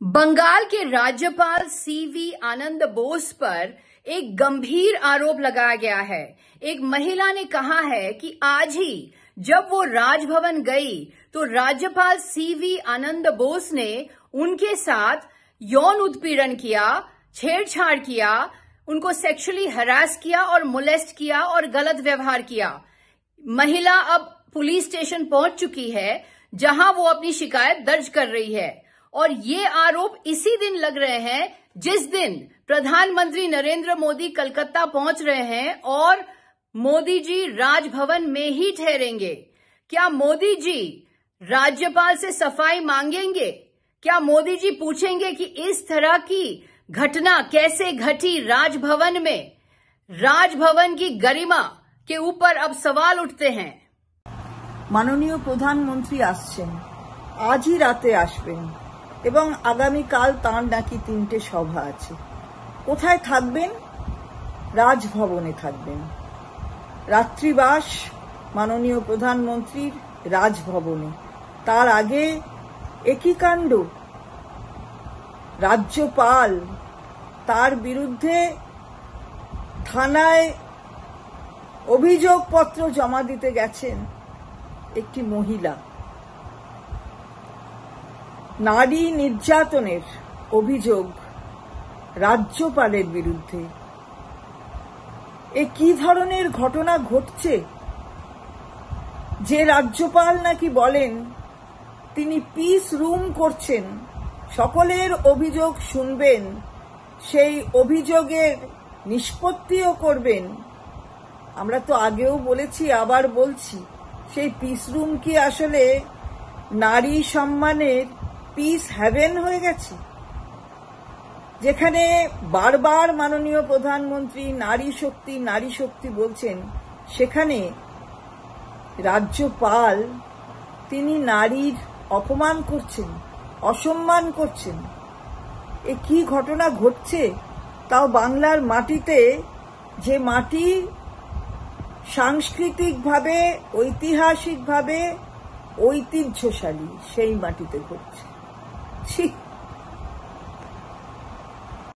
बंगाल के राज्यपाल सीवी आनंद बोस पर एक गंभीर आरोप लगाया गया है। एक महिला ने कहा है कि आज ही जब वो राजभवन गई तो राज्यपाल सीवी आनंद बोस ने उनके साथ यौन उत्पीड़न किया, छेड़छाड़ किया, उनको सेक्सुअली हरास किया और मोलेस्ट किया और गलत व्यवहार किया। महिला अब पुलिस स्टेशन पहुंच चुकी है जहां वो अपनी शिकायत दर्ज कर रही है और ये आरोप इसी दिन लग रहे हैं जिस दिन प्रधानमंत्री नरेंद्र मोदी कलकत्ता पहुंच रहे हैं और मोदी जी राजभवन में ही ठहरेंगे। क्या मोदी जी राज्यपाल से सफाई मांगेंगे? क्या मोदी जी पूछेंगे कि इस तरह की घटना कैसे घटी राजभवन में? राजभवन की गरिमा के ऊपर अब सवाल उठते हैं। माननीय प्रधानमंत्री आसছেন, आज ही राते আসবেন এবং আগামীকাল তাঁর নাকি 3টে সভা আছে। কোথায় থাকবেন? রাজভবনে থাকবেন। রাত্রিবাস মাননীয় প্রধানমন্ত্রীর রাজভবনে। তার আগে একই কাণ্ড, রাজ্যপাল তার বিরুদ্ধে থানায় অভিযোগপত্র জমা দিতে গেছেন একটি মহিলা। নারী নির্যাতনের অভিযোগ রাজ্যপালের বিরুদ্ধে। এ কি ধরনের ঘটনা ঘটছে যে রাজ্যপাল নাকি বলেন তিনি পিস রুম করছেন, সকলের অভিযোগ শুনবেন, সেই অভিযোগের নিষ্পত্তিও করবেন। আমরা তো আগেও বলেছি, আবার বলছি, সেই পিস রুম কি আসলে নারী সম্মানের পিস হ্যাভেন হয়ে গেছে, যেখানে বারবার মাননীয় প্রধানমন্ত্রী নারী শক্তি বলছেন, সেখানে রাজ্যপাল তিনি নারীর অপমান করছেন, অসম্মান করছেন। এ কি ঘটনা ঘটছে? তাও বাংলার মাটিতে, যে মাটি সাংস্কৃতিকভাবে ঐতিহাসিকভাবে ঐতিহ্যশালী, সেই মাটিতে ঘটছে। ছি।